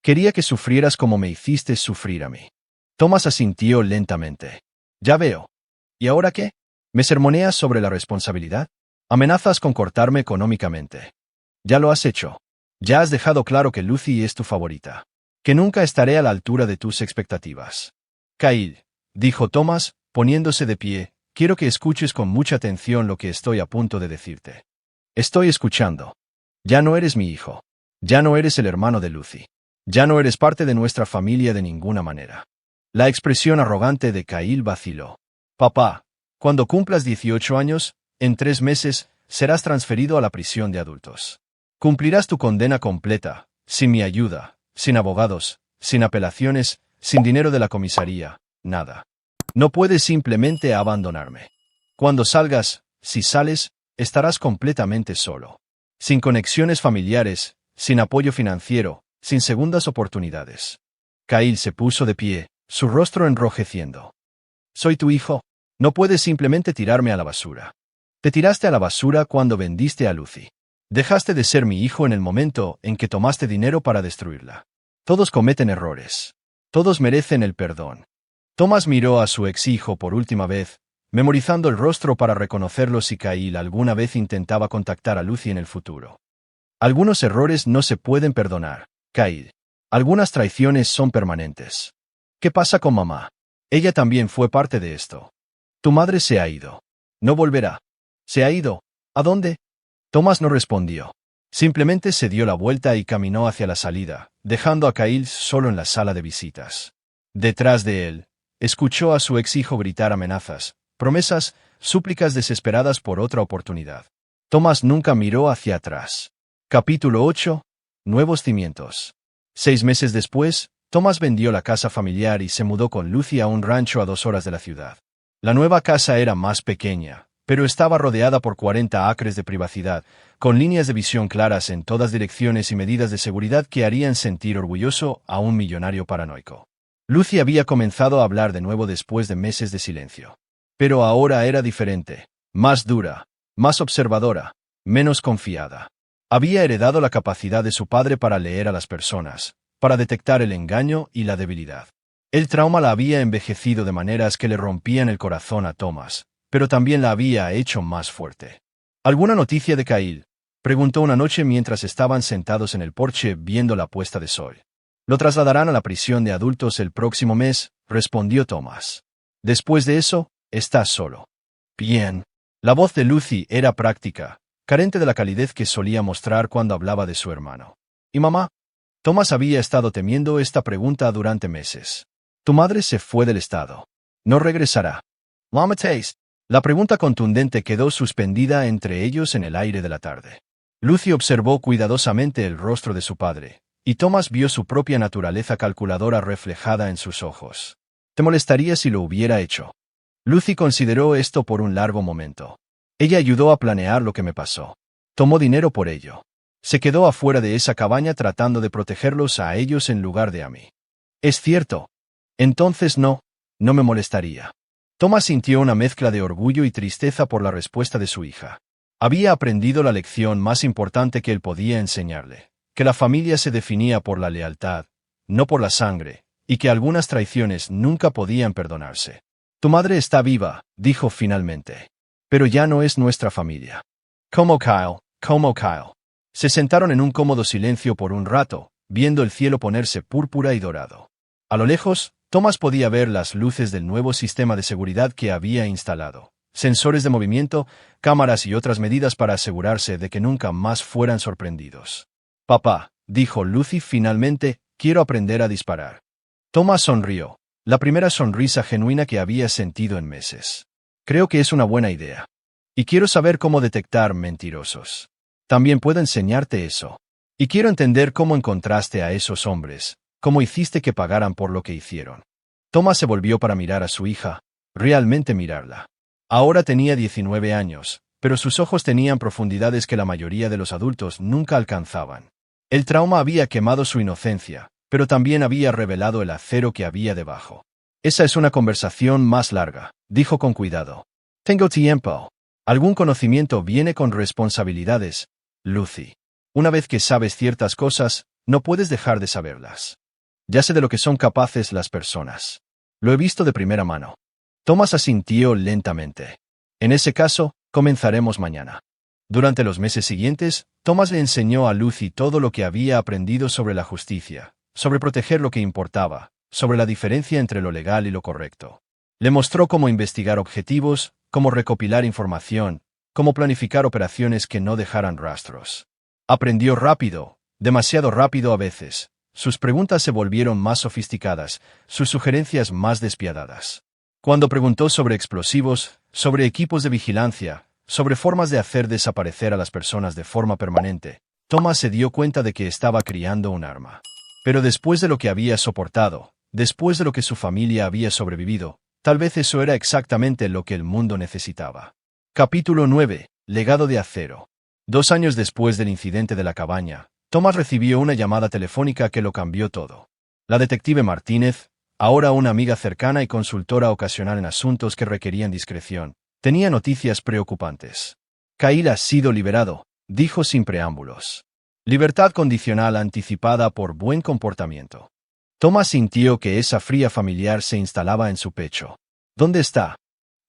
Quería que sufrieras como me hiciste sufrir a mí». Thomas asintió lentamente. «Ya veo. ¿Y ahora qué? ¿Me sermoneas sobre la responsabilidad? Amenazas con cortarme económicamente. Ya lo has hecho. Ya has dejado claro que Lucy es tu favorita. Que nunca estaré a la altura de tus expectativas». «Kyle», dijo Thomas, poniéndose de pie, «quiero que escuches con mucha atención lo que estoy a punto de decirte. Estoy escuchando. Ya no eres mi hijo. Ya no eres el hermano de Lucy. Ya no eres parte de nuestra familia de ninguna manera. La expresión arrogante de Kyle vaciló. Papá, cuando cumplas 18 años, en 3 meses, serás transferido a la prisión de adultos. Cumplirás tu condena completa, sin mi ayuda, sin abogados, sin apelaciones, sin dinero de la comisaría, nada. No puedes simplemente abandonarme. Cuando salgas, si sales, estarás completamente solo. Sin conexiones familiares, sin apoyo financiero, sin segundas oportunidades. Kyle se puso de pie, su rostro enrojeciendo. Soy tu hijo. No puedes simplemente tirarme a la basura. Te tiraste a la basura cuando vendiste a Lucy. Dejaste de ser mi hijo en el momento en que tomaste dinero para destruirla. Todos cometen errores. Todos merecen el perdón. Thomas miró a su ex hijo por última vez, memorizando el rostro para reconocerlo si Kyle alguna vez intentaba contactar a Lucy en el futuro. Algunos errores no se pueden perdonar, Kyle. Algunas traiciones son permanentes. ¿Qué pasa con mamá? Ella también fue parte de esto. Tu madre se ha ido. No volverá. ¿Se ha ido? ¿A dónde? Thomas no respondió. Simplemente se dio la vuelta y caminó hacia la salida, dejando a Kyle solo en la sala de visitas. Detrás de él, escuchó a su ex hijo gritar amenazas, promesas, súplicas desesperadas por otra oportunidad. Thomas nunca miró hacia atrás. Capítulo 8. Nuevos cimientos. 6 meses después, Thomas vendió la casa familiar y se mudó con Lucy a un rancho a 2 horas de la ciudad. La nueva casa era más pequeña, pero estaba rodeada por 40 acres de privacidad, con líneas de visión claras en todas direcciones y medidas de seguridad que harían sentir orgulloso a un millonario paranoico. Lucy había comenzado a hablar de nuevo después de meses de silencio. Pero ahora era diferente, más dura, más observadora, menos confiada. Había heredado la capacidad de su padre para leer a las personas, para detectar el engaño y la debilidad. El trauma la había envejecido de maneras que le rompían el corazón a Thomas, pero también la había hecho más fuerte. ¿Alguna noticia de Kyle?, preguntó una noche mientras estaban sentados en el porche viendo la puesta de sol. Lo trasladarán a la prisión de adultos el próximo mes, respondió Thomas. Después de eso, estás solo. Bien. La voz de Lucy era práctica, carente de la calidez que solía mostrar cuando hablaba de su hermano. ¿Y mamá? Thomas había estado temiendo esta pregunta durante meses. Tu madre se fue del estado. No regresará. Mama Taste. La pregunta contundente quedó suspendida entre ellos en el aire de la tarde. Lucy observó cuidadosamente el rostro de su padre, y Thomas vio su propia naturaleza calculadora reflejada en sus ojos. ¿Te molestaría si lo hubiera hecho? Lucy consideró esto por un largo momento. Ella ayudó a planear lo que me pasó. Tomó dinero por ello. Se quedó afuera de esa cabaña tratando de protegerlos a ellos en lugar de a mí. Es cierto. Entonces no me molestaría. Thomas sintió una mezcla de orgullo y tristeza por la respuesta de su hija. Había aprendido la lección más importante que él podía enseñarle, que la familia se definía por la lealtad, no por la sangre, y que algunas traiciones nunca podían perdonarse. Tu madre está viva, dijo finalmente. Pero ya no es nuestra familia. Como Kyle. Se sentaron en un cómodo silencio por un rato, viendo el cielo ponerse púrpura y dorado. A lo lejos, Thomas podía ver las luces del nuevo sistema de seguridad que había instalado. Sensores de movimiento, cámaras y otras medidas para asegurarse de que nunca más fueran sorprendidos. Papá, dijo Lucy finalmente, quiero aprender a disparar. Thomas sonrió, la primera sonrisa genuina que había sentido en meses. Creo que es una buena idea. Y quiero saber cómo detectar mentirosos. También puedo enseñarte eso. Y quiero entender cómo encontraste a esos hombres, cómo hiciste que pagaran por lo que hicieron. Thomas se volvió para mirar a su hija, realmente mirarla. Ahora tenía 19 años, pero sus ojos tenían profundidades que la mayoría de los adultos nunca alcanzaban. El trauma había quemado su inocencia, pero también había revelado el acero que había debajo. Esa es una conversación más larga, dijo con cuidado. Tengo tiempo. Algún conocimiento viene con responsabilidades, Lucy. Una vez que sabes ciertas cosas, no puedes dejar de saberlas. Ya sé de lo que son capaces las personas. Lo he visto de primera mano. Thomas asintió lentamente. En ese caso, comenzaremos mañana. Durante los meses siguientes, Thomas le enseñó a Lucy todo lo que había aprendido sobre la justicia, sobre proteger lo que importaba, sobre la diferencia entre lo legal y lo correcto. Le mostró cómo investigar objetivos, cómo recopilar información, cómo planificar operaciones que no dejaran rastros. Aprendió rápido, demasiado rápido a veces, sus preguntas se volvieron más sofisticadas, sus sugerencias más despiadadas. Cuando preguntó sobre explosivos, sobre equipos de vigilancia, sobre formas de hacer desaparecer a las personas de forma permanente, Thomas se dio cuenta de que estaba criando un arma. Pero después de lo que había soportado, después de lo que su familia había sobrevivido, tal vez eso era exactamente lo que el mundo necesitaba. Capítulo 9. Legado de acero. 2 años después del incidente de la cabaña, Thomas recibió una llamada telefónica que lo cambió todo. La detective Martínez, ahora una amiga cercana y consultora ocasional en asuntos que requerían discreción, tenía noticias preocupantes. Kyle ha sido liberado, dijo sin preámbulos. Libertad condicional anticipada por buen comportamiento. Thomas sintió que esa fría familiar se instalaba en su pecho. ¿Dónde está?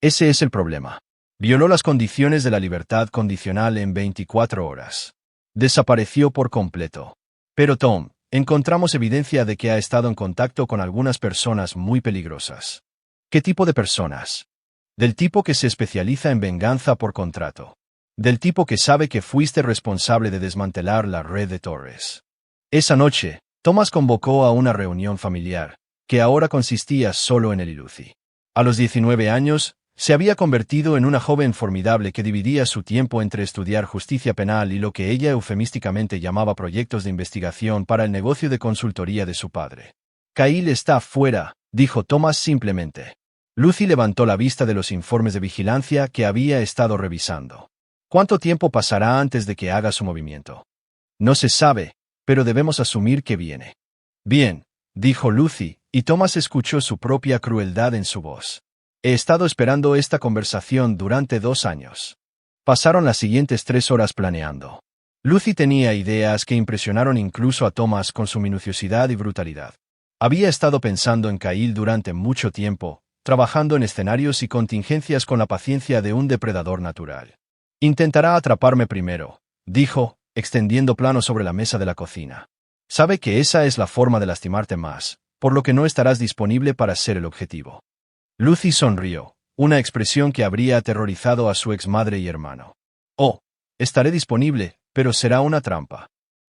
Ese es el problema. Violó las condiciones de la libertad condicional en 24 horas. Desapareció por completo. Pero Tom, encontramos evidencia de que ha estado en contacto con algunas personas muy peligrosas. ¿Qué tipo de personas? Del tipo que se especializa en venganza por contrato. Del tipo que sabe que fuiste responsable de desmantelar la red de Torres. Esa noche, Thomas convocó a una reunión familiar, que ahora consistía solo en él y Lucy. A los 19 años, se había convertido en una joven formidable que dividía su tiempo entre estudiar justicia penal y lo que ella eufemísticamente llamaba proyectos de investigación para el negocio de consultoría de su padre. Kyle está fuera, dijo Thomas simplemente. Lucy levantó la vista de los informes de vigilancia que había estado revisando. ¿Cuánto tiempo pasará antes de que haga su movimiento? No se sabe, pero debemos asumir que viene. Bien, dijo Lucy, y Thomas escuchó su propia crueldad en su voz. He estado esperando esta conversación durante 2 años. Pasaron las siguientes 3 horas planeando. Lucy tenía ideas que impresionaron incluso a Thomas con su minuciosidad y brutalidad. Había estado pensando en Kyle durante mucho tiempo, trabajando en escenarios y contingencias con la paciencia de un depredador natural. Intentará atraparme primero, dijo, extendiendo plano sobre la mesa de la cocina. Sabe que esa es la forma de lastimarte más, por lo que no estarás disponible para ser el objetivo. Lucy sonrió, una expresión que habría aterrorizado a su exmadre y hermano. Oh, estaré disponible, pero será una trampa.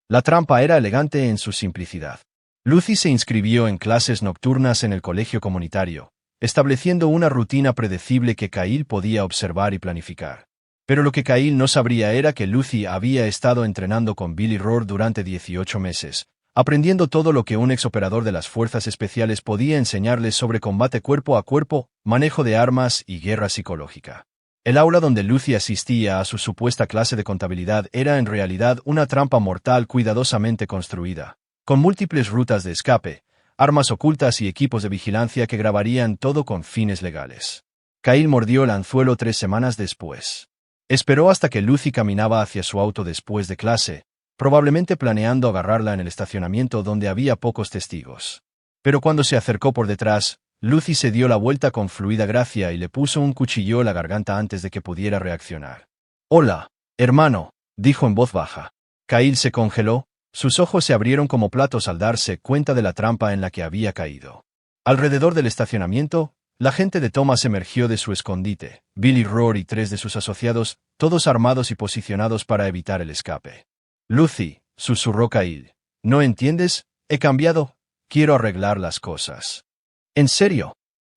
La trampa era elegante en su simplicidad. Lucy se inscribió en clases nocturnas en el colegio comunitario, estableciendo una rutina predecible que Kyle podía observar y planificar. Pero lo que Kyle no sabría era que Lucy había estado entrenando con Billy Rohr durante 18 meses, aprendiendo todo lo que un exoperador de las fuerzas especiales podía enseñarles sobre combate cuerpo a cuerpo, manejo de armas y guerra psicológica. El aula donde Lucy asistía a su supuesta clase de contabilidad era en realidad una trampa mortal cuidadosamente construida, con múltiples rutas de escape, armas ocultas y equipos de vigilancia que grabarían todo con fines legales. Kyle mordió el anzuelo 3 semanas después. Esperó hasta que Lucy caminaba hacia su auto después de clase, probablemente planeando agarrarla en el estacionamiento donde había pocos testigos. Pero cuando se acercó por detrás, Lucy se dio la vuelta con fluida gracia y le puso un cuchillo en la garganta antes de que pudiera reaccionar. «Hola, hermano», dijo en voz baja. Kyle se congeló, sus ojos se abrieron como platos al darse cuenta de la trampa en la que había caído. Alrededor del estacionamiento, la gente de Thomas emergió de su escondite, Billy Rohr y 3 de sus asociados, todos armados y posicionados para evitar el escape. «Lucy», susurró Kyle, «¿no entiendes? He cambiado. Quiero arreglar las cosas». «¿En serio?»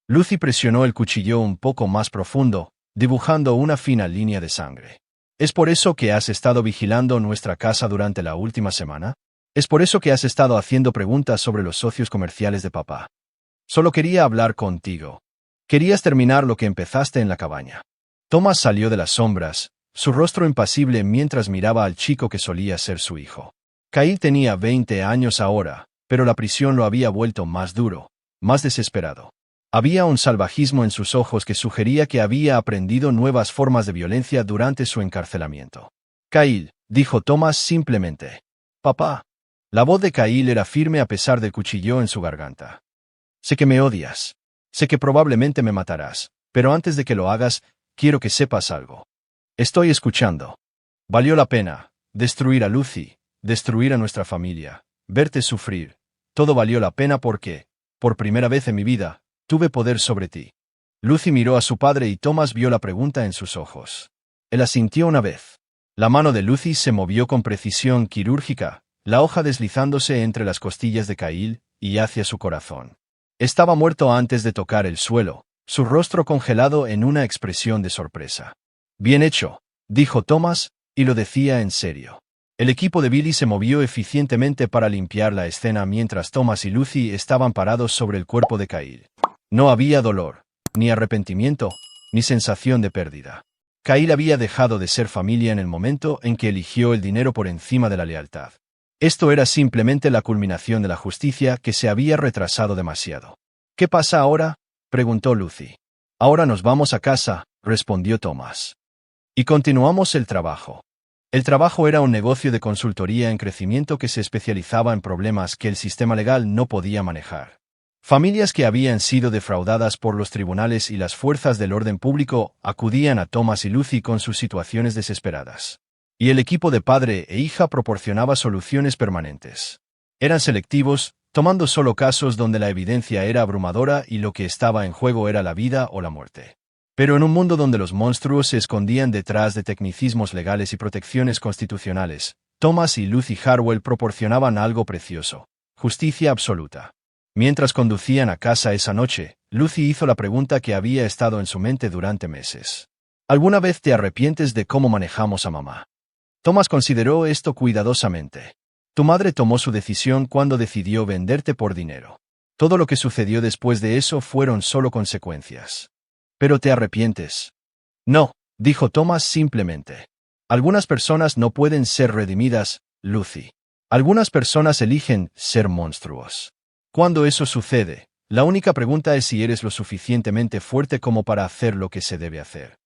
Lucy presionó el cuchillo un poco más profundo, dibujando una fina línea de sangre. ¿Es por eso que has estado vigilando nuestra casa durante la última semana? ¿Es por eso que has estado haciendo preguntas sobre los socios comerciales de papá? Solo quería hablar contigo. Querías terminar lo que empezaste en la cabaña». Thomas salió de las sombras, su rostro impasible mientras miraba al chico que solía ser su hijo. Kyle tenía 20 años ahora, pero la prisión lo había vuelto más duro, más desesperado. Había un salvajismo en sus ojos que sugería que había aprendido nuevas formas de violencia durante su encarcelamiento. «Kyle», dijo Thomas simplemente. «Papá». La voz de Kyle era firme a pesar del cuchillo en su garganta. «Sé que me odias. Sé que probablemente me matarás, pero antes de que lo hagas, quiero que sepas algo. Estoy escuchando. Valió la pena destruir a Lucy, destruir a nuestra familia, verte sufrir. Todo valió la pena porque, por primera vez en mi vida, tuve poder sobre ti». Lucy miró a su padre y Thomas vio la pregunta en sus ojos. Él asintió una vez. La mano de Lucy se movió con precisión quirúrgica, la hoja deslizándose entre las costillas de Kyle y hacia su corazón. Estaba muerto antes de tocar el suelo, su rostro congelado en una expresión de sorpresa. Bien hecho, dijo Thomas, y lo decía en serio. El equipo de Billy se movió eficientemente para limpiar la escena mientras Thomas y Lucy estaban parados sobre el cuerpo de Kyle. No había dolor, ni arrepentimiento, ni sensación de pérdida. Kyle había dejado de ser familia en el momento en que eligió el dinero por encima de la lealtad. Esto era simplemente la culminación de la justicia que se había retrasado demasiado. ¿Qué pasa ahora?, preguntó Lucy. Ahora nos vamos a casa, respondió Thomas. Y continuamos el trabajo. El trabajo era un negocio de consultoría en crecimiento que se especializaba en problemas que el sistema legal no podía manejar. Familias que habían sido defraudadas por los tribunales y las fuerzas del orden público acudían a Thomas y Lucy con sus situaciones desesperadas. Y el equipo de padre e hija proporcionaba soluciones permanentes. Eran selectivos, tomando solo casos donde la evidencia era abrumadora y lo que estaba en juego era la vida o la muerte. Pero en un mundo donde los monstruos se escondían detrás de tecnicismos legales y protecciones constitucionales, Thomas y Lucy Harwell proporcionaban algo precioso: justicia absoluta. Mientras conducían a casa esa noche, Lucy hizo la pregunta que había estado en su mente durante meses. ¿Alguna vez te arrepientes de cómo manejamos a mamá? Thomas consideró esto cuidadosamente. Tu madre tomó su decisión cuando decidió venderte por dinero. Todo lo que sucedió después de eso fueron solo consecuencias. ¿Pero te arrepientes? No, dijo Thomas simplemente. Algunas personas no pueden ser redimidas, Lucy. Algunas personas eligen ser monstruos. Cuando eso sucede, la única pregunta es si eres lo suficientemente fuerte como para hacer lo que se debe hacer.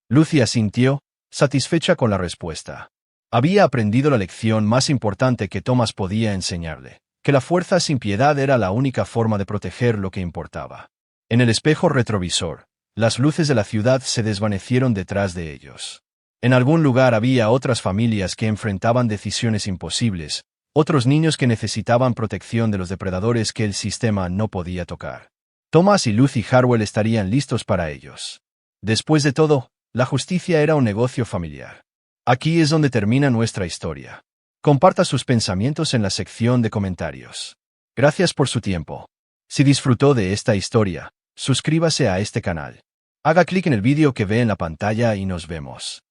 Lucy asintió, satisfecha con la respuesta. Había aprendido la lección más importante que Thomas podía enseñarle, que la fuerza sin piedad era la única forma de proteger lo que importaba. En el espejo retrovisor, las luces de la ciudad se desvanecieron detrás de ellos. En algún lugar había otras familias que enfrentaban decisiones imposibles, otros niños que necesitaban protección de los depredadores que el sistema no podía tocar. Thomas y Lucy Harwell estarían listos para ellos. Después de todo, la justicia era un negocio familiar. Aquí es donde termina nuestra historia. Comparta sus pensamientos en la sección de comentarios. Gracias por su tiempo. Si disfrutó de esta historia, suscríbase a este canal. Haga clic en el vídeo que ve en la pantalla y nos vemos.